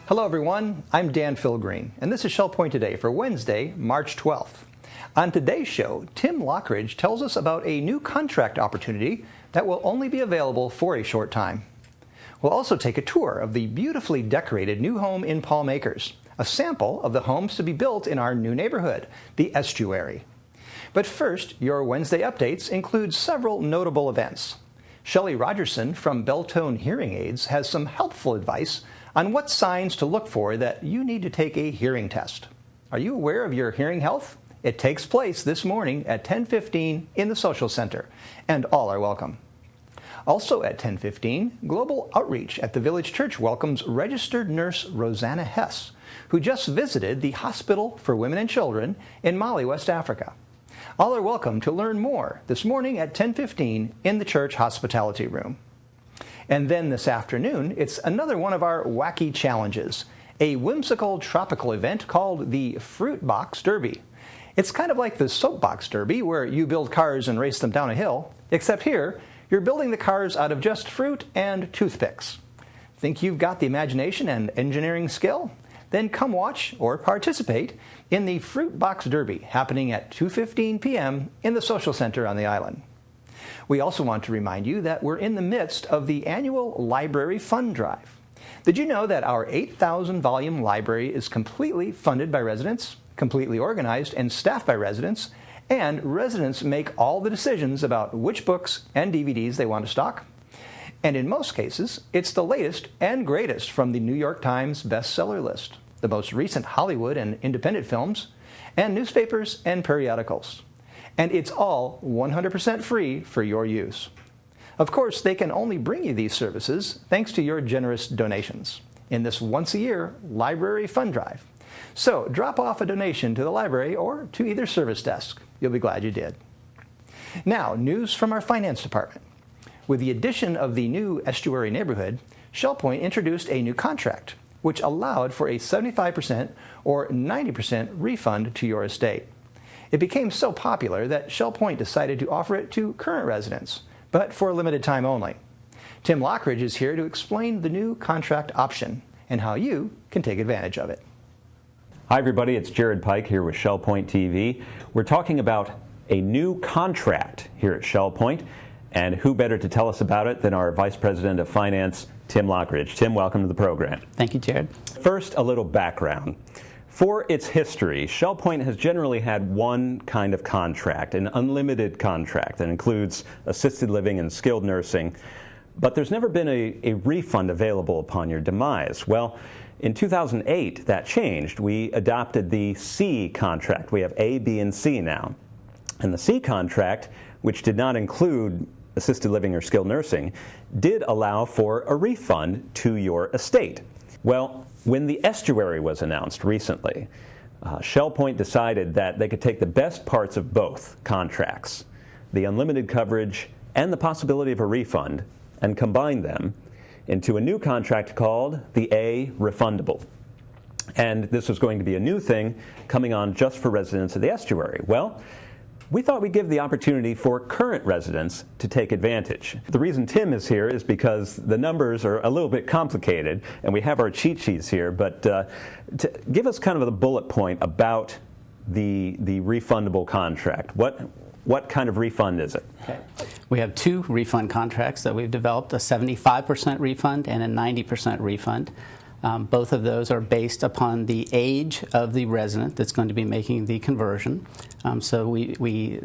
Hello everyone, I'm Dan Philgreen, and this is Shell Point Today for Wednesday, March 12th. On today's show, Tim Lochridge tells us about a new contract opportunity that will only be available for a short time. We'll also take a tour of the beautifully decorated new home in Palm Acres, a sample of the homes to be built in our new neighborhood, the Estuary. But first, your Wednesday updates include several notable events. Shelley Rogerson from Beltone Hearing Aids has some helpful advice on what signs to look for that you need to take a hearing test. Are you aware of your hearing health? It takes place this morning at 10:15 in the Social Center, and all are welcome. Also at 10:15, Global Outreach at the Village Church welcomes registered nurse Rosanna Hess, who just visited the Hospital for Women and Children in Mali, West Africa. All are welcome to learn more this morning at 10:15 in the church hospitality room. And then this afternoon, it's another one of our wacky challenges, a whimsical tropical event called the Fruit Box Derby. It's kind of like the Soapbox Derby, where you build cars and race them down a hill, except here, you're building the cars out of just fruit and toothpicks. Think you've got the imagination and engineering skill? Then come watch or participate in the Fruit Box Derby happening at 2:15 p.m. in the Social Center on the island. We also want to remind you that we're in the midst of the annual Library Fund Drive. Did you know that our 8,000-volume library is completely funded by residents, completely organized and staffed by residents, and residents make all the decisions about which books and DVDs they want to stock? And in most cases, it's the latest and greatest from the New York Times bestseller list, the most recent Hollywood and independent films, and newspapers and periodicals. And it's all 100% free for your use. Of course, they can only bring you these services thanks to your generous donations in this once-a-year Library Fund Drive. So drop off a donation to the library or to either service desk. You'll be glad you did. Now, news from our finance department. With the addition of the new Estuary neighborhood, Shell Point introduced a new contract, which allowed for a 75% or 90% refund to your estate. It became so popular that Shell Point decided to offer it to current residents, but for a limited time only. Tim Lochridge is here to explain the new contract option and how you can take advantage of it. Hi everybody, it's Jared Pike here with Shell Point TV. We're talking about a new contract here at Shell Point, and who better to tell us about it than our Vice President of Finance, Tim Lochridge. Tim, welcome to the program. Thank you, Jared. First, a little background. For its history, Shell Point has generally had one kind of contract, an unlimited contract that includes assisted living and skilled nursing, but there's never been a refund available upon your demise. Well, in 2008, that changed. We adopted the C contract. We have A, B, and C now. And the C contract, which did not include assisted living or skilled nursing, did allow for a refund to your estate. Well, when the Estuary was announced recently, Shell Point decided that they could take the best parts of both contracts, the unlimited coverage and the possibility of a refund, and combine them into a new contract called the A Refundable. And this was going to be a new thing coming on just for residents of the Estuary. Well, we thought we'd give the opportunity for current residents to take advantage. The reason Tim is here is because the numbers are a little bit complicated, and we have our cheat sheets here, but to give us kind of the bullet point about the refundable contract. What kind of refund is it? Okay. We have two refund contracts that we've developed, a 75% refund and a 90% refund. Both of those are based upon the age of the resident that's going to be making the conversion. So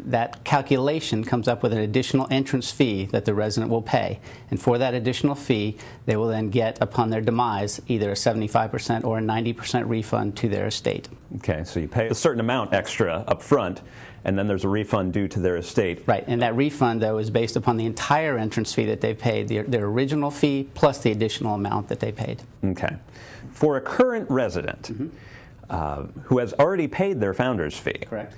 that calculation comes up with an additional entrance fee that the resident will pay. And for that additional fee, they will then get, upon their demise, either a 75% or a 90% refund to their estate. Okay, so you pay a certain amount extra up front, and then there's a refund due to their estate. Right, and that refund, though, is based upon the entire entrance fee that they paid, their original fee plus the additional amount that they paid. Okay. For a current resident who has already paid their founder's fee, correct,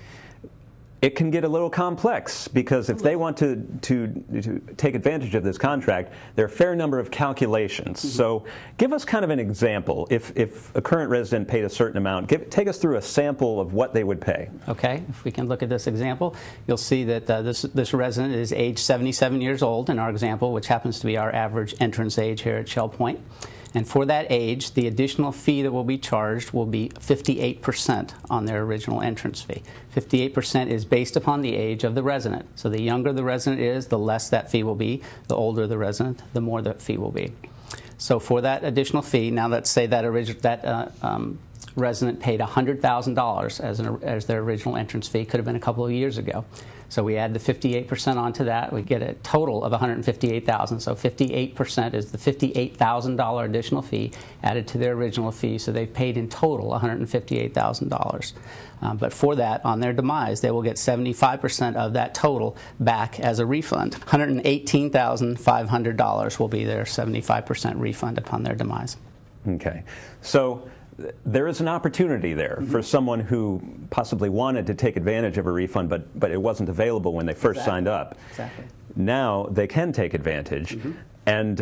it can get a little complex, because if they want to take advantage of this contract, there are a fair number of calculations. So give us kind of an example. If a current resident paid a certain amount, take us through a sample of what they would pay. Okay, if we can look at this example, you'll see that this resident is age 77 years old in our example, which happens to be our average entrance age here at Shell Point. And for that age, the additional fee that will be charged will be 58% on their original entrance fee. 58% is based upon the age of the resident. So the younger the resident is, the less that fee will be. The older the resident, the more that fee will be. So for that additional fee, now let's say that resident paid $100,000 as their original entrance fee. Could have been a couple of years ago. So we add the 58% onto that. We get a total of $158,000. So 58% is the $58,000 additional fee added to their original fee. So they've paid in total $158,000. But for that, on their demise, they will get 75% of that total back as a refund. $118,500 will be their 75% refund upon their demise. Okay. So there is an opportunity there for someone who possibly wanted to take advantage of a refund, but it wasn't available when they first signed up. Exactly. Now they can take advantage, and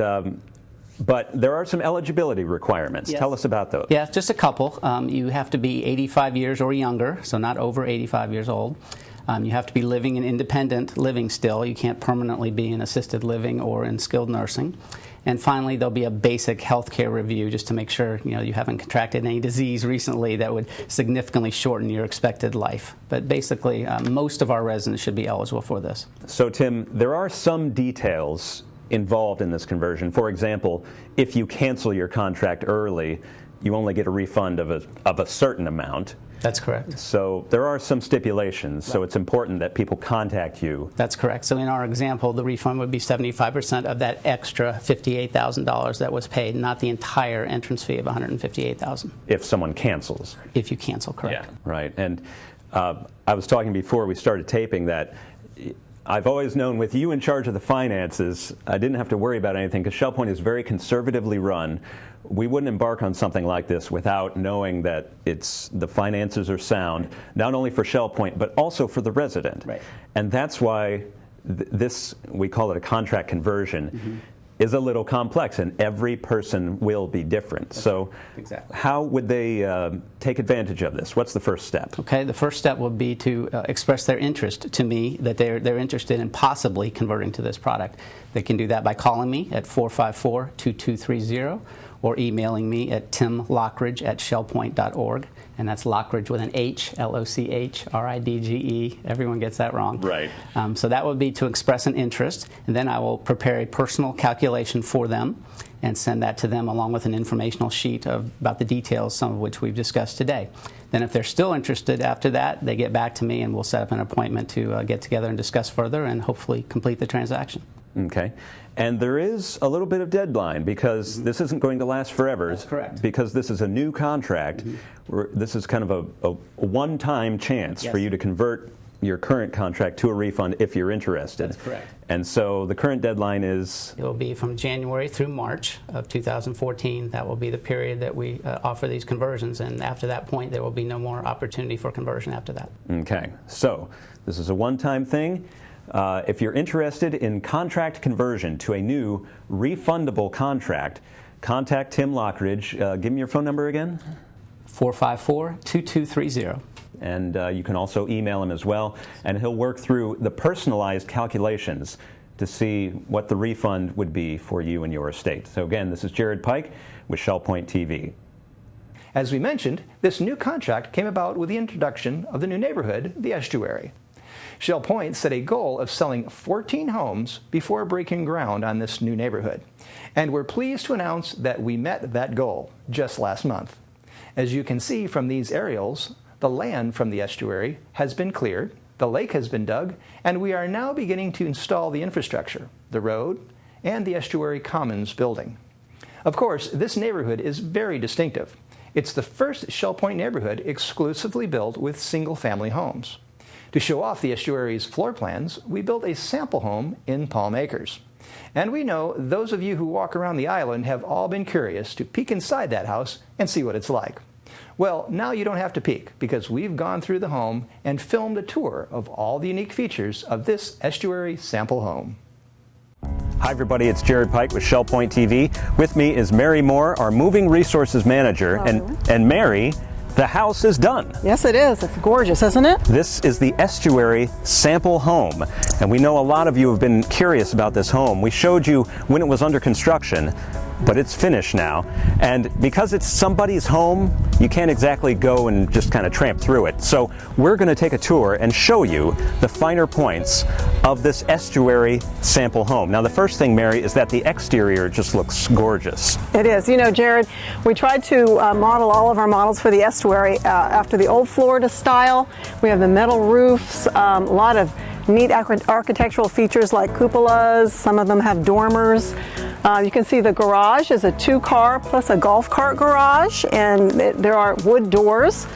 but there are some eligibility requirements. Yes. Tell us about those. Yeah, just a couple. You have to be 85 years or younger, so not over 85 years old. You have to be living in independent living still. You can't permanently be in assisted living or in skilled nursing. And finally, there'll be a basic health care review just to make sure you haven't contracted any disease recently that would significantly shorten your expected life. But basically, most of our residents should be eligible for this. So, Tim, there are some details involved in this conversion. For example, if you cancel your contract early, you only get a refund of a certain amount. That's correct. So there are some stipulations, so it's important that people contact you. That's correct. So in our example, the refund would be 75% of that extra $58,000 that was paid, not the entire entrance fee of $158,000. If someone cancels. If you cancel, correct. Yeah, right. And I was talking before we started taping that I've always known with you in charge of the finances, I didn't have to worry about anything because Shell Point is very conservatively run. We wouldn't embark on something like this without knowing that the finances are sound, not only for Shell Point, but also for the resident. Right. And that's why this, we call it a contract conversion, is a little complex, and every person will be different. So exactly. How would they take advantage of this? What's the first step? Okay, the first step would be to express their interest to me, that they're interested in possibly converting to this product. They can do that by calling me at 454-2230 or emailing me at timlochridge@shellpoint.org. And that's Lochridge with an H, Lochridge. Everyone gets that wrong. Right. So that would be to express an interest, and then I will prepare a personal calculation for them and send that to them along with an informational sheet about the details, some of which we've discussed today. Then if they're still interested after that, they get back to me and we'll set up an appointment to get together and discuss further and hopefully complete the transaction. Okay. And there is a little bit of deadline because this isn't going to last forever. That's correct. Because this is a new contract. This is kind of a one-time chance for you to convert your current contract to a refund if you're interested. That's correct. And so the current deadline is? It will be from January through March of 2014. That will be the period that we offer these conversions. And after that point, there will be no more opportunity for conversion after that. Okay. So this is a one-time thing. If you're interested in contract conversion to a new refundable contract, contact Tim Lochridge. Give me your phone number again. 454-2230. And you can also email him as well, and he'll work through the personalized calculations to see what the refund would be for you and your estate. So again, this is Jared Pike with Shell Point TV. As we mentioned, this new contract came about with the introduction of the new neighborhood, the Estuary. Shell Point set a goal of selling 14 homes before breaking ground on this new neighborhood. And we're pleased to announce that we met that goal just last month. As you can see from these aerials, the land from the estuary has been cleared, the lake has been dug, and we are now beginning to install the infrastructure, the road, and the Estuary Commons building. Of course, this neighborhood is very distinctive. It's the first Shell Point neighborhood exclusively built with single-family homes. To show off the estuary's floor plans, we built a sample home in Palm Acres. And we know those of you who walk around the island have all been curious to peek inside that house and see what it's like. Well, now you don't have to peek because we've gone through the home and filmed a tour of all the unique features of this estuary sample home. Hi everybody, it's Jared Pike with Shell Point TV. With me is Mary Moore, our Moving Resources Manager. Hello. And Mary, the house is done. Yes, it is. It's gorgeous, isn't it? This is the Estuary sample home, and we know a lot of you have been curious about this home. We showed you when it was under construction, but it's finished now, and because it's somebody's home, you can't exactly go and just kind of tramp through it. So we're going to take a tour and show you the finer points of this Estuary sample home. Now the first thing, Mary, is that the exterior just looks gorgeous. It is. You know, Jared, we tried to model all of our models for the Estuary after the old Florida style. We have the metal roofs, a lot of neat architectural features like cupolas. Some of them have dormers. You can see the garage is a 2-car plus a golf cart garage, and there are wood doors,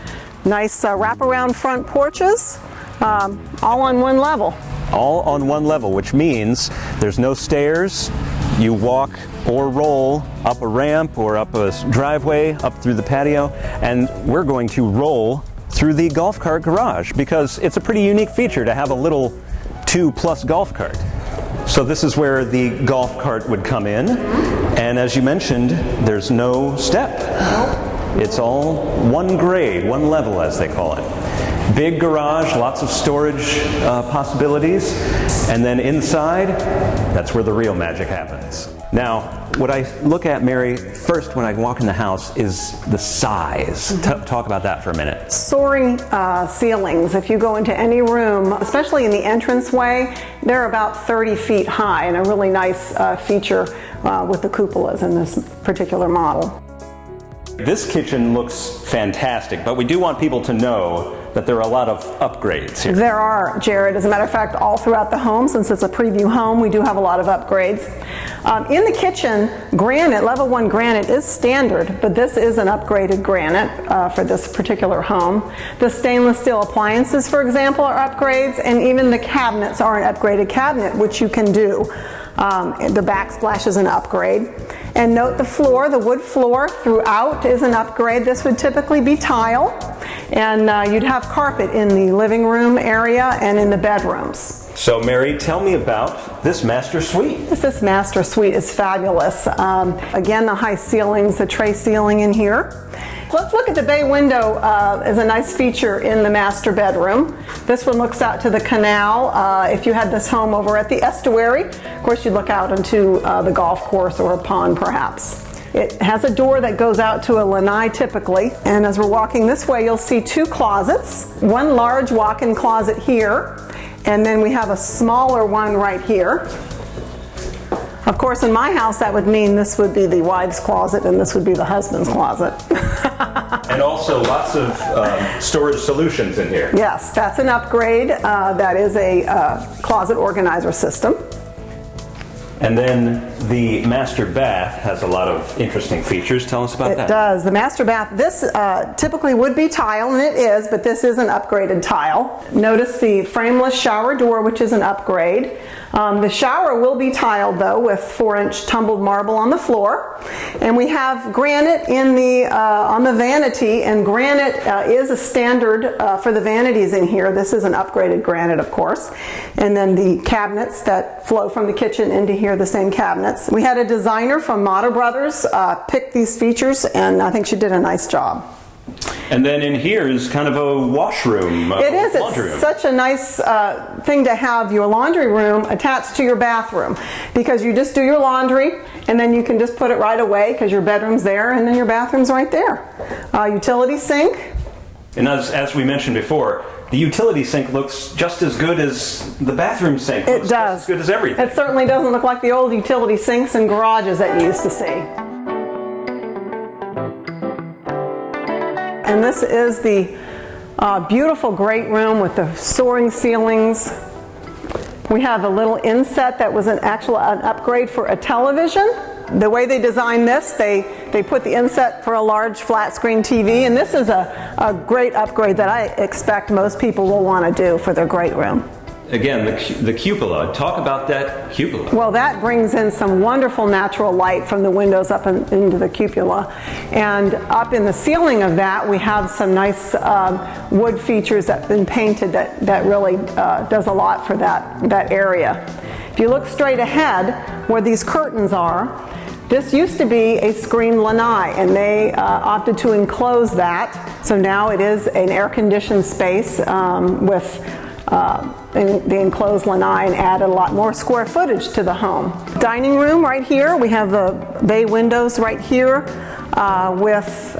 nice wraparound front porches, all on one level. All on one level, which means there's no stairs. You walk or roll up a ramp or up a driveway, up through the patio, and we're going to roll through the golf cart garage because it's a pretty unique feature to have a little 2+ golf cart. So this is where the golf cart would come in, and as you mentioned, there's no step. It's all one grade, one level as they call it. Big garage, lots of storage possibilities, and then inside, that's where the real magic happens. Now, what I look at, Mary, first when I walk in the house is the size. Talk about that for a minute. Soaring ceilings. If you go into any room, especially in the entranceway, they're about 30 feet high, and a really nice feature with the cupolas in this particular model. This kitchen looks fantastic, but we do want people to know that there are a lot of upgrades here. There are, Jared. As a matter of fact, all throughout the home, since it's a preview home, we do have a lot of upgrades. In the kitchen, granite, level 1 granite is standard, but this is an upgraded granite for this particular home. The stainless steel appliances, for example, are upgrades, and even the cabinets are an upgraded cabinet, which you can do. The backsplash is an upgrade. And note the floor, the wood floor throughout is an upgrade. This would typically be tile, and you'd have carpet in the living room area and in the bedrooms. So Mary, tell me about this master suite. This master suite is fabulous. Again, the high ceilings, the tray ceiling in here. Let's look at the bay window as a nice feature in the master bedroom. This one looks out to the canal. If you had this home over at the Estuary, of course you'd look out into the golf course or a pond perhaps. It has a door that goes out to a lanai typically, and as we're walking this way you'll see 2 closets. One large walk-in closet here, and then we have a smaller one right here. Of course, in my house, that would mean this would be the wife's closet and this would be the husband's closet. And also lots of storage solutions in here. Yes, that's an upgrade. That is a closet organizer system. And then the master bath has a lot of interesting features. Tell us about that. It does. The master bath, this typically would be tile, and it is, but this is an upgraded tile. Notice the frameless shower door, which is an upgrade. The shower will be tiled though with 4-inch tumbled marble on the floor, and we have granite in the on the vanity, and granite is a standard for the vanities in here. This is an upgraded granite, of course, and then the cabinets that flow from the kitchen into here, the same cabinets. We had a designer from Mata Brothers pick these features, and I think she did a nice job. And then in here is kind of a washroom. It is. It's such a nice thing to have your laundry room attached to your bathroom, because you just do your laundry and then you can just put it right away because your bedroom's there and then your bathroom's right there. Utility sink. And as we mentioned before, the utility sink looks just as good as the bathroom sink. It looks does. Just as good as everything. It certainly doesn't look like the old utility sinks and garages that you used to see. And this is the beautiful great room with the soaring ceilings. We have a little inset that was an upgrade for a television. The way they designed this, they put the inset for a large flat screen TV, and this is a great upgrade that I expect most people will want to do for their great room. Again, the cupola. Talk about that cupola. Well, that brings in some wonderful natural light from the windows up into the cupola. And up in the ceiling of that, we have some nice wood features that have been painted that really does a lot for that area. If you look straight ahead, where these curtains are, this used to be a screened lanai, and they opted to enclose that So now it is an air-conditioned space with the enclosed lanai, and added a lot more square footage to the home. Dining room right here. We have the bay windows right here with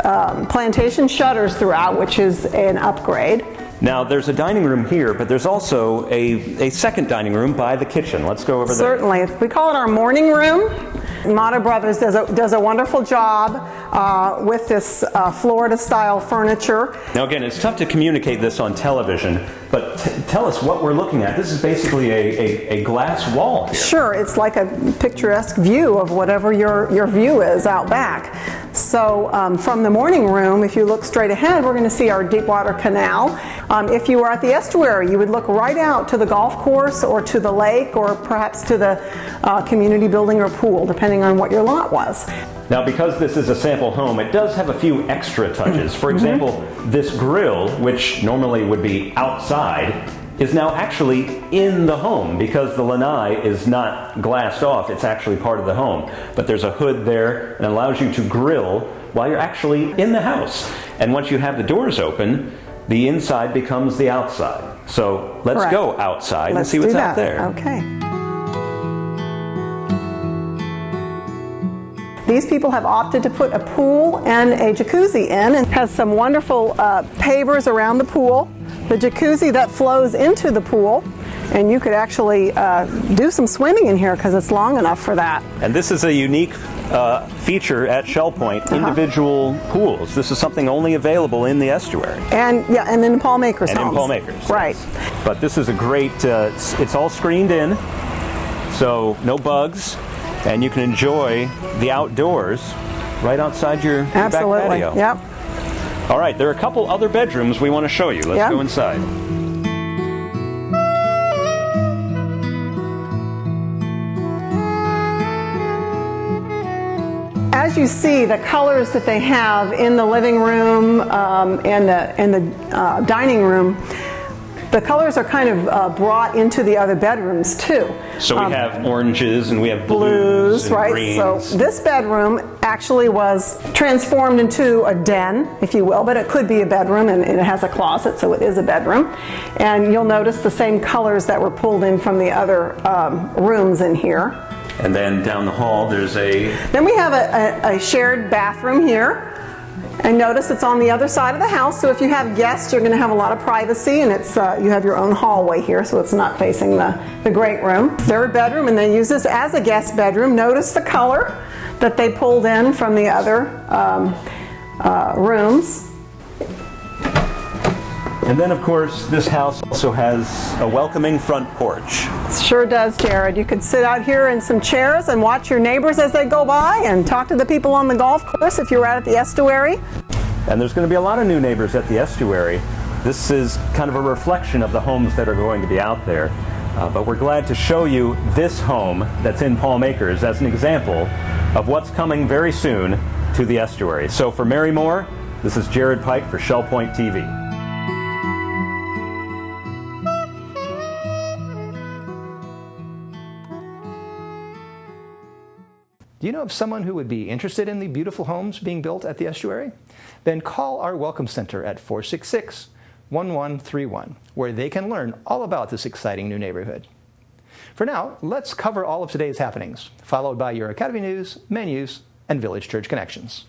plantation shutters throughout, which is an upgrade. Now, there's a dining room here, but there's also a second dining room by the kitchen. Let's go over there. Certainly. We call it our morning room. Mata Brothers does a wonderful job with this Florida-style furniture. Now, again, it's tough to communicate this on television, but tell us what we're looking at. This is basically a glass wall here. Sure, it's like a picturesque view of whatever your view is out back. So from the morning room, if you look straight ahead, we're going to see our Deepwater Canal. If you were at the Estuary, you would look right out to the golf course or to the lake or perhaps to the community building or pool, depending on what your lot was. Now, because this is a sample home, it does have a few extra touches. For example, this grill, which normally would be outside, is now actually in the home because the lanai is not glassed off. It's actually part of the home. But there's a hood there and it allows you to grill while you're actually in the house. And once you have the doors open, the inside becomes the outside. So let's go outside and see what's out there. Okay. These people have opted to put a pool and a jacuzzi in, and has some wonderful pavers around the pool. The jacuzzi that flows into the pool, and you could actually do some swimming in here because it's long enough for that. And this is a unique feature at Shell Point, individual pools. This is something only available in the estuary. And and in Paul Maker's homes. And in Paul Maker's. Right. Yes. But this is a great, it's all screened in, so no bugs, and you can enjoy the outdoors right outside your back patio. Yep. All right, there are a couple other bedrooms we want to show you. Let's go inside. As you see, the colors that they have in the living room and the dining room, the colors are kind of brought into the other bedrooms too. So we have oranges and we have blues and right? greens. So this bedroom actually was transformed into a den, if you will, but it could be a bedroom, and it has a closet, so it is a bedroom. And you'll notice the same colors that were pulled in from the other rooms in here. And then down the hall, there's a... Then we have a shared bathroom here. And notice it's on the other side of the house, so if you have guests, you're going to have a lot of privacy, and it's you have your own hallway here, so it's not facing the great room. Third bedroom, and they use this as a guest bedroom. Notice the color that they pulled in from the other rooms. And then, of course, this house also has a welcoming front porch. It sure does, Jared. You could sit out here in some chairs and watch your neighbors as they go by and talk to the people on the golf course if you're out at the Estuary. And there's going to be a lot of new neighbors at the Estuary. This is kind of a reflection of the homes that are going to be out there. But we're glad to show you this home that's in Paul Maker's as an example of what's coming very soon to the Estuary. So for Mary Moore, this is Jared Pike for Shell Point TV. Do you know of someone who would be interested in the beautiful homes being built at the Estuary? Then call our Welcome Center at 466-1131, where they can learn all about this exciting new neighborhood. For now, let's cover all of today's happenings, followed by your Academy News, menus, and Village Church connections.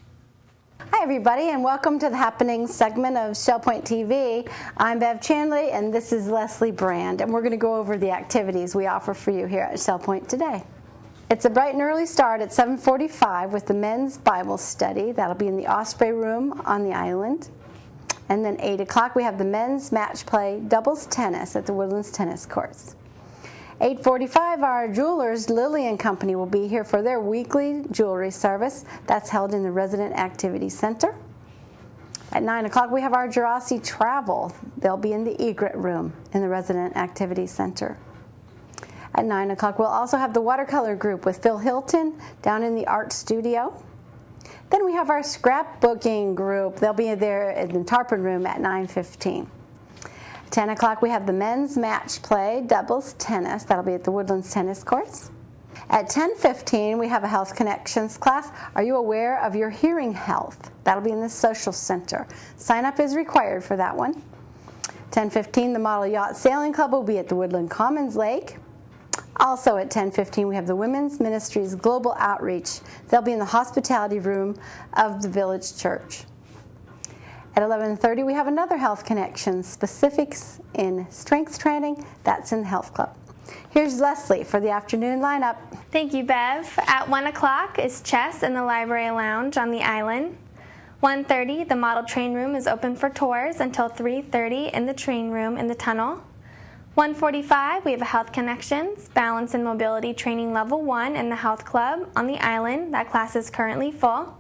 Hi everybody, and welcome to the Happenings segment of Shell Point TV. I'm Bev Chandley, and this is Leslie Brand, and we're going to go over the activities we offer for you here at Shell Point today. It's a bright and early start at 7:45 with the men's Bible study. That'll be in the Osprey room on the island. And then 8 o'clock we have the men's match play doubles tennis at the Woodlands Tennis Courts. 8:45 our jewelers, Lily and Company, will be here for their weekly jewelry service. That's held in the Resident Activity Center. At 9 o'clock we have our Jurassic Travel. They'll be in the Egret room in the Resident Activity Center. At 9 o'clock, we'll also have the watercolor group with Phil Hilton down in the art studio. Then we have our scrapbooking group. They'll be there in the Tarpon room at 9:15. 10 o'clock, we have the men's match play, doubles tennis. That'll be at the Woodlands Tennis Courts. At 10:15, we have a Health Connections class. Are you aware of your hearing health? That'll be in the Social Center. Sign up is required for that one. 10:15, the Model Yacht Sailing Club will be at the Woodland Commons Lake. Also at 10:15, we have the Women's Ministries Global Outreach. They'll be in the hospitality room of the Village Church. At 11:30, we have another Health Connections, specifics in strength training. That's in the Health Club. Here's Leslie for the afternoon lineup. Thank you, Bev. At 1 o'clock is chess in the Library Lounge on the island. 1:30, the Model Train Room is open for tours until 3:30 in the train room in the tunnel. 1:45, we have a Health Connections, Balance and Mobility Training Level 1 in the Health Club on the island. That class is currently full.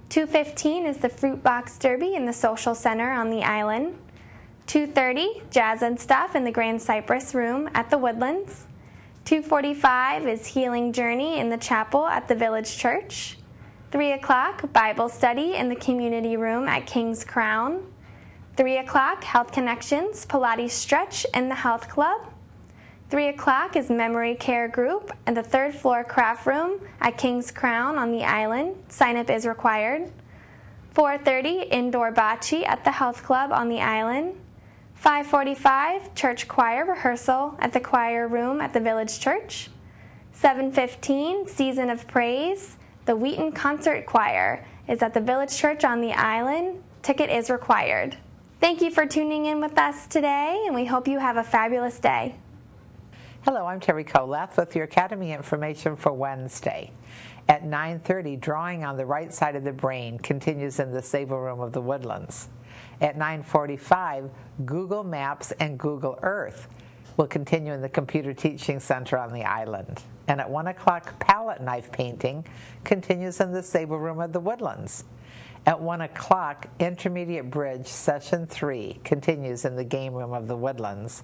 2:15 is the Fruit Box Derby in the Social Center on the island. 2:30, Jazz and Stuff in the Grand Cypress Room at the Woodlands. 2:45 is Healing Journey in the chapel at the Village Church. 3 o'clock, Bible Study in the Community Room at King's Crown. 3 o'clock, Health Connections, Pilates Stretch in the Health Club. 3 o'clock is Memory Care Group in the 3rd floor craft room at King's Crown on the island. Sign up is required. 4:30, Indoor Bocce at the Health Club on the island. 5:45, Church Choir Rehearsal at the Choir Room at the Village Church. 7:15, Season of Praise. The Wheaton Concert Choir is at the Village Church on the island. Ticket is required. Thank you for tuning in with us today, and we hope you have a fabulous day. Hello, I'm Terry Koleth with your Academy information for Wednesday. At 9:30, Drawing on the Right Side of the Brain continues in the Sable Room of the Woodlands. At 9:45, Google Maps and Google Earth will continue in the Computer Teaching Center on the island. And at 1 o'clock, Palette Knife Painting continues in the Sable Room of the Woodlands. At 1 o'clock, Intermediate Bridge Session 3 continues in the Game Room of the Woodlands.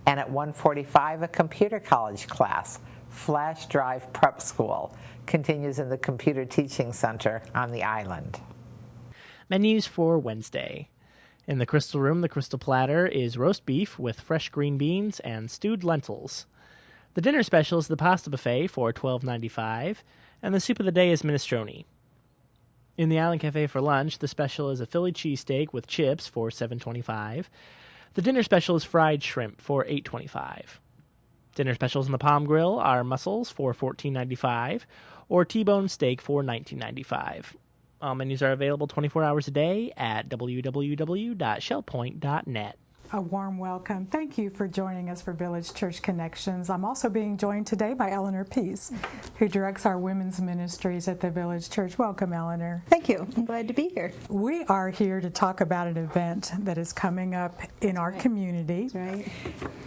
And at 1:45, a Computer College class, Flash Drive Prep School, continues in the Computer Teaching Center on the island. Menus for Wednesday. In the Crystal Room, the Crystal Platter is roast beef with fresh green beans and stewed lentils. The dinner special is the pasta buffet for $12.95, and the soup of the day is minestrone. In the Island Cafe for lunch, the special is a Philly cheesesteak with chips for $7.25. The dinner special is fried shrimp for $8.25. Dinner specials in the Palm Grill are mussels for $14.95 or T-bone steak for $19.95. All menus are available 24 hours a day at www.shellpoint.net. A warm welcome. Thank you for joining us for Village Church Connections. I'm also being joined today by Eleanor Pease, who directs our women's ministries at the Village Church. Welcome, Eleanor. Thank you. I'm glad to be here. We are here to talk about an event that is coming up in our community. That's right.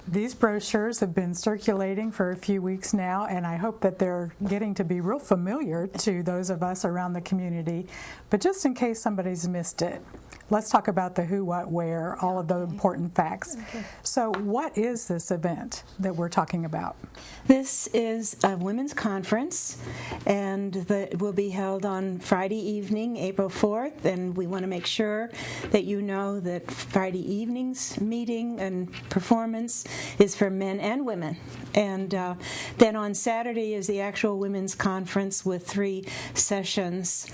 These brochures have been circulating for a few weeks now, and I hope that they're getting to be real familiar to those of us around the community. But just in case somebody's missed it, let's talk about the who, what, where, all of the important facts. Okay. So what is this event that we're talking about? This is a women's conference, and it will be held on Friday evening, April 4th, and we want to make sure that you know that Friday evening's meeting and performance is for men and women. And then on Saturday is the actual women's conference with 3 sessions.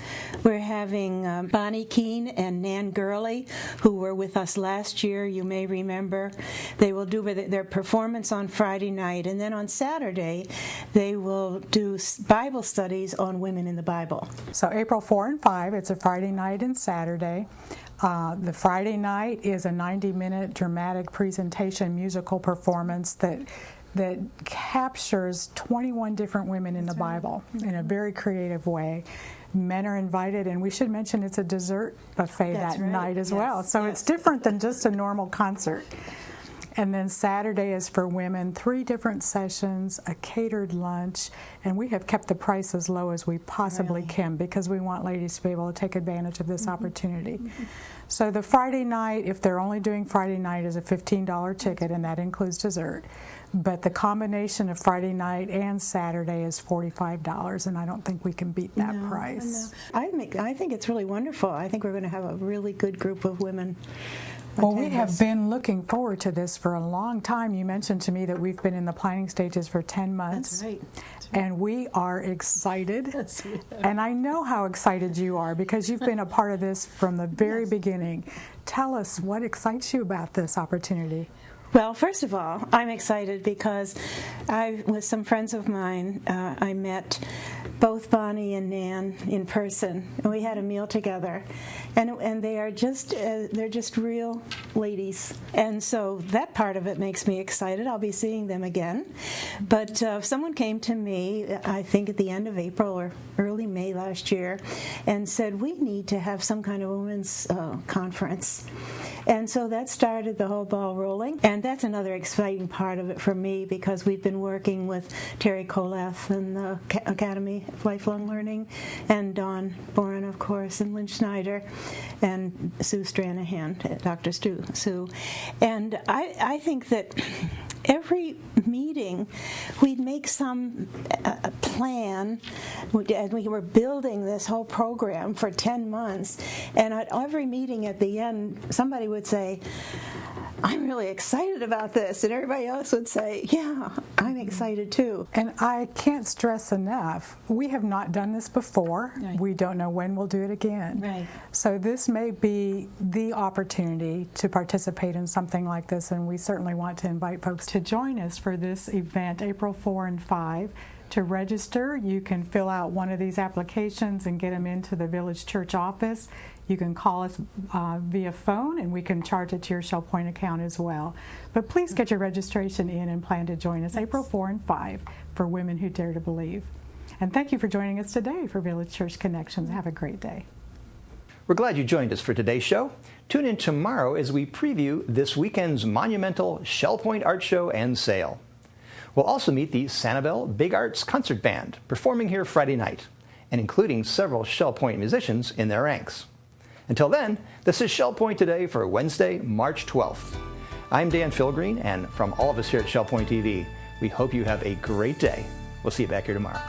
We're having Bonnie Keene and Nan Gurley, who were with us last year, you may remember. They will do their performance on Friday night, and then on Saturday they will do Bible studies on women in the Bible. So April 4 and 5, it's a Friday night and Saturday. The Friday night is a 90-minute dramatic presentation musical performance that captures 21 different women in the Bible in a very creative way. Men are invited, and we should mention it's a dessert buffet that night as well. So it's different than just a normal concert. And then Saturday is for women, 3 different sessions, a catered lunch, and we have kept the price as low as we possibly can because we want ladies to be able to take advantage of this opportunity. So the Friday night, if they're only doing Friday night, is a $15 ticket, and that includes dessert. But the combination of Friday night and Saturday is $45, and I don't think we can beat that price. No. I think it's really wonderful. I think we're going to have a really good group of women. Well, we have been looking forward to this for a long time. You mentioned to me that we've been in the planning stages for 10 months. That's right. And we are excited. And I know how excited you are because you've been a part of this from the very beginning. Tell us what excites you about this opportunity. Well, first of all, I'm excited because with some friends of mine, I met both Bonnie and Nan in person, and we had a meal together. And they are they're just real ladies. And so that part of it makes me excited. I'll be seeing them again. But someone came to me, I think at the end of April or early May last year, and said, we need to have some kind of women's conference. And so that started the whole ball rolling. And that's another exciting part of it for me because we've been working with Terry Kolath and the Academy of Lifelong Learning and Dawn Boren, of course, and Lynn Schneider and Sue Stranahan, Dr. Sue. And I think that every meeting we'd make some plan. We were building this whole program for 10 months, and at every meeting at the end, somebody would say, I'm really excited about this, and everybody else would say, yeah, I'm excited too. And I can't stress enough, we have not done this before. Right. We don't know when we'll do it again. Right. So this may be the opportunity to participate in something like this, and we certainly want to invite folks to join us for this event, April 4 and 5. To register, you can fill out one of these applications and get them into the Village Church office. You can call us via phone, and we can charge it to your Shell Point account as well. But please get your registration in and plan to join us April 4 and 5 for Women Who Dare to Believe. And thank you for joining us today for Village Church Connections. Have a great day. We're glad you joined us for today's show. Tune in tomorrow as we preview this weekend's monumental Shell Point Art Show and Sale. We'll also meet the Sanibel Big Arts Concert Band performing here Friday night, and including several Shell Point musicians in their ranks. Until then, this is Shell Point Today for Wednesday, March 12th. I'm Dan Philgreen, and from all of us here at Shell Point TV, we hope you have a great day. We'll see you back here tomorrow.